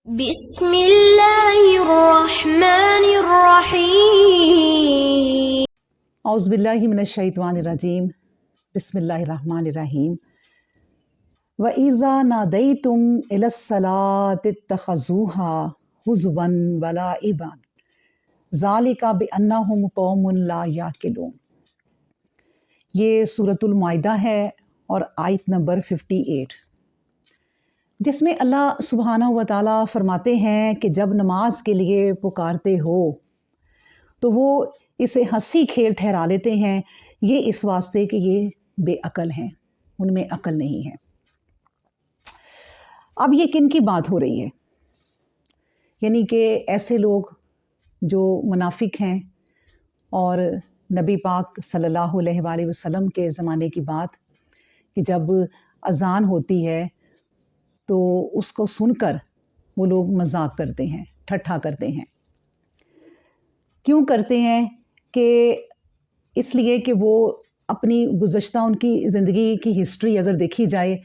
بسم اللہ الرحمن الرحیم اعوذ باللہ من الشیطان الرجیم بسم اللہ الرحمن الرحیم وَإِذَا نَادَيْتُمْ إِلَى الصَّلَاةِ اتَّخَذُوهَا هُزُوًا وَلَعِبًا ذَلِكَ بِأَنَّهُمْ قَوْمٌ لَا يَعْقِلُونَ۔ یہ سورۃ المائدہ ہے اور آیت نمبر 58، جس میں اللہ سبحانہ و تعالیٰ فرماتے ہیں کہ جب نماز کے لیے پکارتے ہو تو وہ اسے ہنسی کھیل ٹھہرا لیتے ہیں، یہ اس واسطے کہ یہ بے عقل ہیں، ان میں عقل نہیں ہے۔ اب یہ کن کی بات ہو رہی ہے؟ یعنی کہ ایسے لوگ جو منافق ہیں، اور نبی پاک صلی اللہ علیہ وآلہ وسلم کے زمانے کی بات کہ جب اذان ہوتی ہے تو اس کو سن کر وہ لوگ مذاق کرتے ہیں، ٹھٹھا کرتے ہیں۔ کیوں کرتے ہیں؟ کہ اس لیے کہ وہ اپنی گزشتہ ان کی زندگی کی ہسٹری اگر دیکھی جائے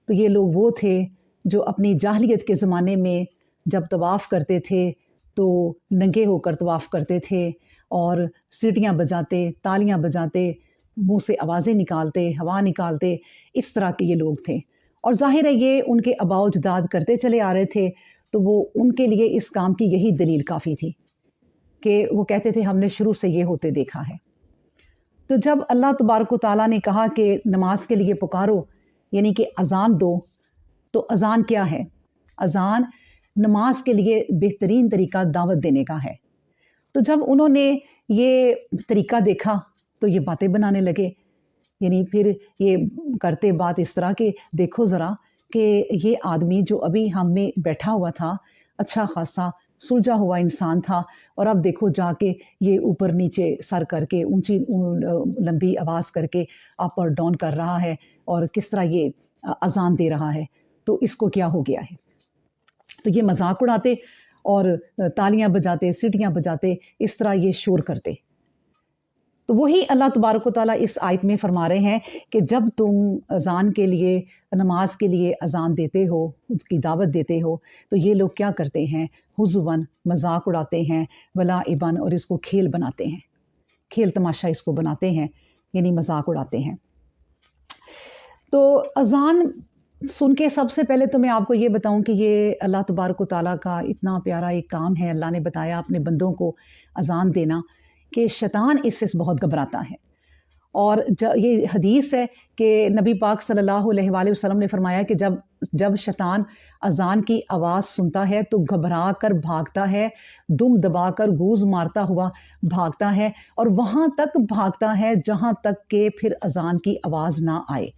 تو یہ لوگ وہ تھے جو اپنی جاہلیت کے زمانے میں جب طواف کرتے تھے تو ننگے ہو کر طواف کرتے تھے، اور سیٹیاں بجاتے، تالیاں بجاتے، منہ سے آوازیں نکالتے، ہوا نکالتے، اس طرح کے یہ لوگ تھے۔ اور ظاہر ہے یہ ان کے آباء و اجداد کرتے چلے آ رہے تھے، تو وہ ان کے لیے اس کام کی یہی دلیل کافی تھی کہ وہ کہتے تھے ہم نے شروع سے یہ ہوتے دیکھا ہے۔ تو جب اللہ تبارک و تعالیٰ نے کہا کہ نماز کے لیے پکارو، یعنی کہ اذان دو، تو اذان کیا ہے؟ اذان نماز کے لیے بہترین طریقہ دعوت دینے کا ہے۔ تو جب انہوں نے یہ طریقہ دیکھا تو یہ باتیں بنانے لگے، یعنی پھر یہ کرتے بات اس طرح کہ دیکھو ذرا کہ یہ آدمی جو ابھی ہم میں بیٹھا ہوا تھا، اچھا خاصا سلجھا ہوا انسان تھا، اور اب دیکھو جا کے یہ اوپر نیچے سر کر کے اونچی لمبی آواز کر کے اپ اور ڈاؤن کر رہا ہے، اور کس طرح یہ اذان دے رہا ہے، تو اس کو کیا ہو گیا ہے؟ تو یہ مذاق اڑاتے اور تالیاں بجاتے، سیٹیاں بجاتے، اس طرح یہ شور کرتے۔ تو وہی اللہ تبارک و تعالیٰ اس آیت میں فرما رہے ہیں کہ جب تم اذان کے لیے، نماز کے لیے اذان دیتے ہو، اس کی دعوت دیتے ہو، تو یہ لوگ کیا کرتے ہیں؟ ہزواً، مذاق اڑاتے ہیں، ولاعباً، اور اس کو کھیل بناتے ہیں، کھیل تماشا اس کو بناتے ہیں، یعنی مذاق اڑاتے ہیں۔ تو اذان سن کے سب سے پہلے تو میں آپ کو یہ بتاؤں کہ یہ اللہ تبارک و تعالیٰ کا اتنا پیارا ایک کام ہے، اللہ نے بتایا اپنے بندوں کو اذان دینا، کہ شیطان اس سے بہت گھبراتا ہے۔ اور یہ حدیث ہے کہ نبی پاک صلی اللہ علیہ وآلہ وسلم نے فرمایا کہ جب شیطان اذان کی آواز سنتا ہے تو گھبرا کر بھاگتا ہے، دم دبا کر گوز مارتا ہوا بھاگتا ہے، اور وہاں تک بھاگتا ہے جہاں تک کہ پھر اذان کی آواز نہ آئے۔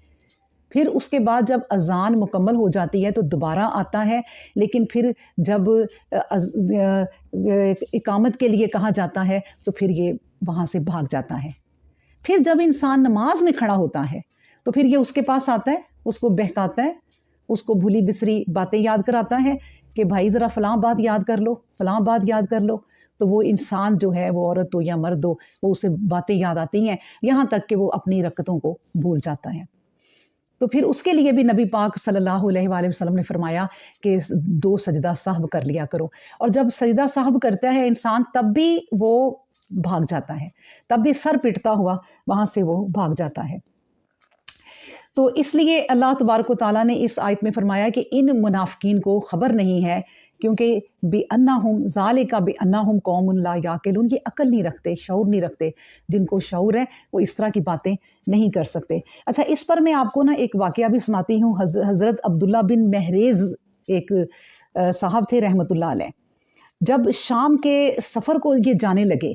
پھر اس کے بعد جب اذان مکمل ہو جاتی ہے تو دوبارہ آتا ہے، لیکن پھر جب اقامت کے لیے کہا جاتا ہے تو پھر یہ وہاں سے بھاگ جاتا ہے۔ پھر جب انسان نماز میں کھڑا ہوتا ہے تو پھر یہ اس کے پاس آتا ہے، اس کو بہکاتا ہے، اس کو بھولی بسری باتیں یاد کراتا ہے کہ بھائی ذرا فلاں بات یاد کر لو، فلاں بات یاد کر لو۔ تو وہ انسان جو ہے، وہ عورت ہو یا مرد ہو، وہ اسے باتیں یاد آتی ہیں، یہاں تک کہ وہ اپنی رکعتوں کو بھول جاتا ہے۔ تو پھر اس کے لیے بھی نبی پاک صلی اللہ علیہ وآلہ وسلم نے فرمایا کہ 2 سجدہ سہو کر لیا کرو، اور جب سجدہ سہو کرتا ہے انسان تب بھی وہ بھاگ جاتا ہے، تب بھی سر پٹتا ہوا وہاں سے وہ بھاگ جاتا ہے۔ تو اس لیے اللہ تبارک و تعالیٰ نے اس آیت میں فرمایا کہ ان منافقین کو خبر نہیں ہے، کیونکہ بِأَنَّهُمْ ذَلِكَ بِأَنَّهُمْ قَوْمٌ لَا يَعْقِلُونَ، یہ عقل نہیں رکھتے، شعور نہیں رکھتے۔ جن کو شعور ہے وہ اس طرح کی باتیں نہیں کر سکتے۔ اچھا، اس پر میں آپ کو ایک واقعہ بھی سناتی ہوں۔ حضرت عبداللہ بن محریز ایک صاحب تھے رحمۃ اللہ علیہ۔ جب شام کے سفر کو یہ جانے لگے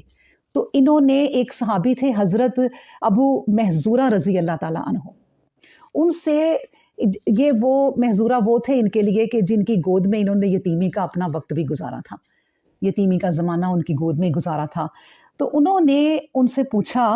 تو انہوں نے، ایک صحابی تھے حضرت ابو محذورہ رضی اللہ تعالیٰ عنہ، ان سے یہ وہ محذورہ وہ تھے ان کے لیے کہ جن کی گود میں انہوں نے یتیمی کا اپنا وقت بھی گزارا تھا، یتیمی کا زمانہ ان کی گود میں گزارا تھا۔ تو انہوں نے ان سے پوچھا،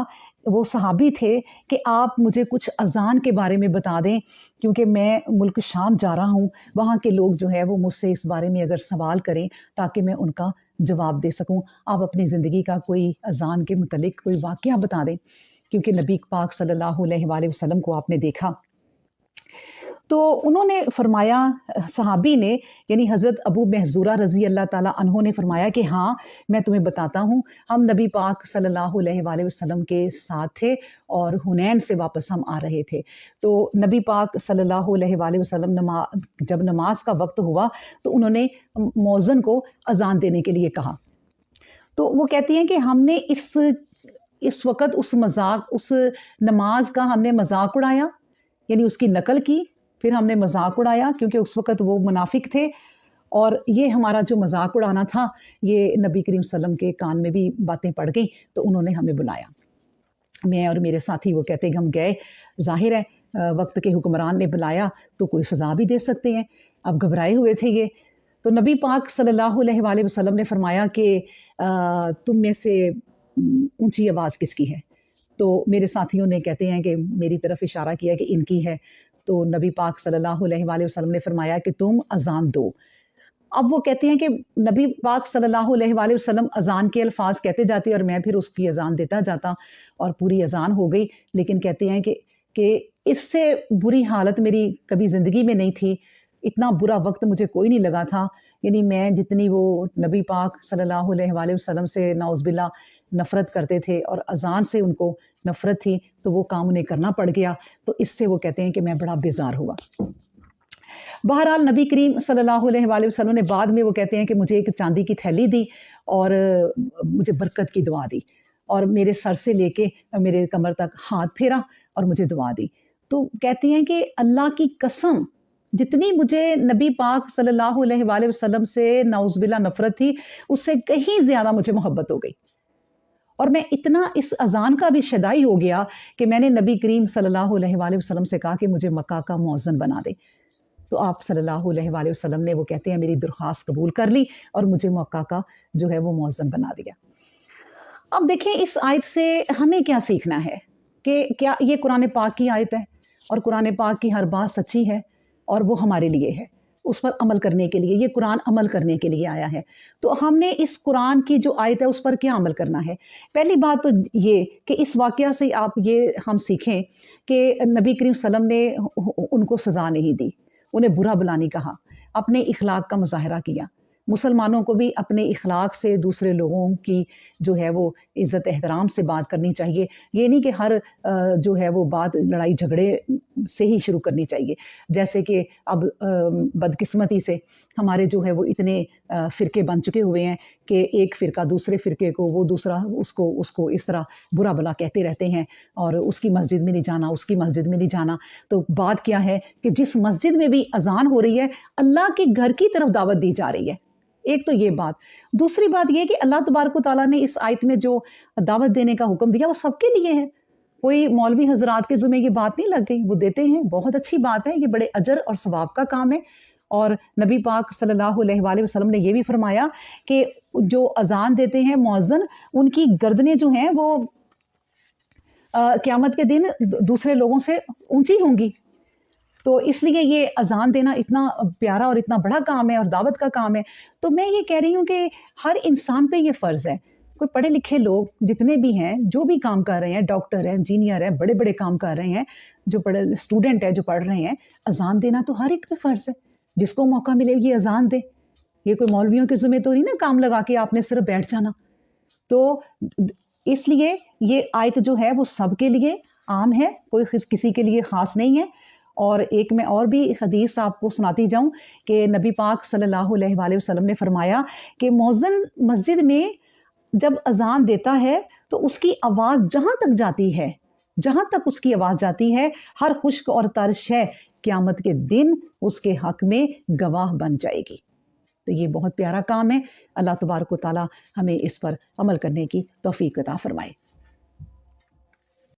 وہ صحابی تھے، کہ آپ مجھے کچھ اذان کے بارے میں بتا دیں، کیونکہ میں ملک شام جا رہا ہوں، وہاں کے لوگ جو ہے وہ مجھ سے اس بارے میں اگر سوال کریں تاکہ میں ان کا جواب دے سکوں، آپ اپنی زندگی کا کوئی اذان کے متعلق کوئی واقعہ بتا دیں۔ کیونکہ نبی پاک صلی اللہ علیہ وآلہ وسلم کو آپ نے دیکھا تو انہوں نے فرمایا، صحابی نے یعنی حضرت ابو محذورہ رضی اللہ تعالیٰ عنہ نے فرمایا کہ ہاں میں تمہیں بتاتا ہوں، ہم نبی پاک صلی اللہ علیہ وآلہ وسلم کے ساتھ تھے اور حنین سے واپس ہم آ رہے تھے۔ تو نبی پاک صلی اللہ علیہ وآلہ وسلم جب نماز کا وقت ہوا تو انہوں نے مؤذن کو اذان دینے کے لیے کہا۔ تو وہ کہتی ہیں کہ ہم نے اس وقت اس نماز کا ہم نے مذاق اڑایا، یعنی اس کی نقل کی، پھر ہم نے مذاق اڑایا کیونکہ اس وقت وہ منافق تھے، اور یہ ہمارا جو مذاق اڑانا تھا یہ نبی کریم صلی اللہ علیہ وسلم کے کان میں بھی باتیں پڑ گئیں، تو انہوں نے ہمیں بلایا۔ میں اور میرے ساتھی وہ کہتے ہیں کہ ہم گئے، ظاہر ہے وقت کے حکمران نے بلایا تو کوئی سزا بھی دے سکتے ہیں، اب گھبرائے ہوئے تھے یہ۔ تو نبی پاک صلی اللہ علیہ وآلہ وسلم نے فرمایا کہ تم میں سے اونچی آواز کس کی ہے؟ تو میرے ساتھیوں نے کہتے ہیں کہ میری طرف اشارہ کیا کہ ان کی ہے۔ تو نبی پاک صلی اللہ علیہ وآلہ وسلم نے فرمایا کہ تم اذان دو۔ اب وہ کہتے ہیں کہ نبی پاک صلی اللہ علیہ وآلہ وسلم اذان کے الفاظ کہتے جاتے اور میں پھر اس کی اذان دیتا جاتا اور پوری اذان ہو گئی، لیکن کہتے ہیں کہ اس سے بری حالت میری کبھی زندگی میں نہیں تھی، اتنا برا وقت مجھے کوئی نہیں لگا تھا، یعنی میں جتنی وہ نبی پاک صلی اللہ علیہ وآلہ وسلم سے نعوذ باللہ نفرت کرتے تھے اور اذان سے ان کو نفرت تھی، تو وہ کام انہیں کرنا پڑ گیا، تو اس سے وہ کہتے ہیں کہ میں بڑا بیزار ہوا۔ بہرحال نبی کریم صلی اللہ علیہ وآلہ وسلم نے بعد میں وہ کہتے ہیں کہ مجھے ایک چاندی کی تھیلی دی اور مجھے برکت کی دعا دی، اور میرے سر سے لے کے میرے کمر تک ہاتھ پھیرا اور مجھے دعا دی۔ تو کہتی ہیں کہ اللہ کی قسم جتنی مجھے نبی پاک صلی اللہ علیہ وآلہ وسلم سے نعوذ باللہ نفرت تھی، اس سے کہیں زیادہ مجھے محبت ہو گئی، اور میں اتنا اس اذان کا بھی شدائی ہو گیا کہ میں نے نبی کریم صلی اللہ علیہ وآلہ وسلم سے کہا کہ مجھے مکہ کا مؤذن بنا دے۔ تو آپ صلی اللہ علیہ وآلہ وسلم نے وہ کہتے ہیں میری درخواست قبول کر لی اور مجھے مکہ کا جو ہے وہ مؤذن بنا دیا۔ اب دیکھیں اس آیت سے ہمیں کیا سیکھنا ہے کہ کیا یہ قرآن پاک کی آیت ہے اور قرآن پاک کی ہر بات سچی ہے اور وہ ہمارے لیے ہے، اس پر عمل کرنے کے لیے، یہ قرآن عمل کرنے کے لیے آیا ہے۔ تو ہم نے اس قرآن کی جو آیت ہے اس پر کیا عمل کرنا ہے؟ پہلی بات تو یہ کہ اس واقعہ سے آپ یہ ہم سیکھیں کہ نبی کریم صلی اللہ علیہ وسلم نے ان کو سزا نہیں دی، انہیں برا بلا نہیں کہا، اپنے اخلاق کا مظاہرہ کیا۔ مسلمانوں کو بھی اپنے اخلاق سے دوسرے لوگوں کی جو ہے وہ عزت احترام سے بات کرنی چاہیے، یہ نہیں کہ ہر جو ہے وہ بات لڑائی جھگڑے سے ہی شروع کرنی چاہیے۔ جیسے کہ اب بدقسمتی سے ہمارے جو ہے وہ اتنے فرقے بن چکے ہوئے ہیں کہ ایک فرقہ دوسرے فرقے کو، وہ دوسرا اس کو اس طرح برا بلا کہتے رہتے ہیں، اور اس کی مسجد میں نہیں جانا، اس کی مسجد میں نہیں جانا۔ تو بات کیا ہے کہ جس مسجد میں بھی اذان ہو رہی ہے اللہ کے گھر کی طرف دعوت دی جا رہی ہے، ایک تو یہ بات۔ دوسری بات یہ کہ اللہ تبارک و تعالیٰ نے اس آیت میں جو دعوت دینے کا حکم دیا وہ سب کے لیے ہے، کوئی مولوی حضرات کے ذمہ یہ بات نہیں لگ گئی، وہ دیتے ہیں، بہت اچھی بات ہے، یہ بڑے اجر اور ثواب کا کام ہے۔ اور نبی پاک صلی اللہ علیہ وآلہ وسلم نے یہ بھی فرمایا کہ جو اذان دیتے ہیں مؤذن، ان کی گردنیں جو ہیں وہ قیامت کے دن دوسرے لوگوں سے اونچی ہوں گی۔ تو اس لیے یہ اذان دینا اتنا پیارا اور اتنا بڑا کام ہے اور دعوت کا کام ہے۔ تو میں یہ کہہ رہی ہوں کہ ہر انسان پہ یہ فرض ہے، کوئی پڑھے لکھے لوگ جتنے بھی ہیں، جو بھی کام کر رہے ہیں، ڈاکٹر ہیں، انجینئر ہیں، بڑے بڑے کام کر رہے ہیں، جو اسٹوڈنٹ ہے جو پڑھ رہے ہیں، اذان دینا تو ہر ایک پہ فرض ہے، جس کو موقع ملے یہ اذان دے۔ یہ کوئی مولویوں کے ذمہ تو نہیں نا کام لگا کے آپ نے صرف بیٹھ جانا۔ تو اس لیے یہ آیت جو ہے وہ سب کے لیے عام ہے، کوئی کسی کے لیے خاص نہیں ہے۔ اور ایک میں اور بھی حدیث آپ کو سناتی جاؤں کہ نبی پاک صلی اللہ علیہ وآلہ وسلم نے فرمایا کہ مؤذن مسجد میں جب اذان دیتا ہے تو اس کی آواز جہاں تک جاتی ہے، جہاں تک اس کی آواز جاتی ہے، ہر خشک اور تر شے قیامت کے دن اس کے حق میں گواہ بن جائے گی۔ تو یہ بہت پیارا کام ہے، اللہ تبارک و تعالیٰ ہمیں اس پر عمل کرنے کی توفیق عطا فرمائے۔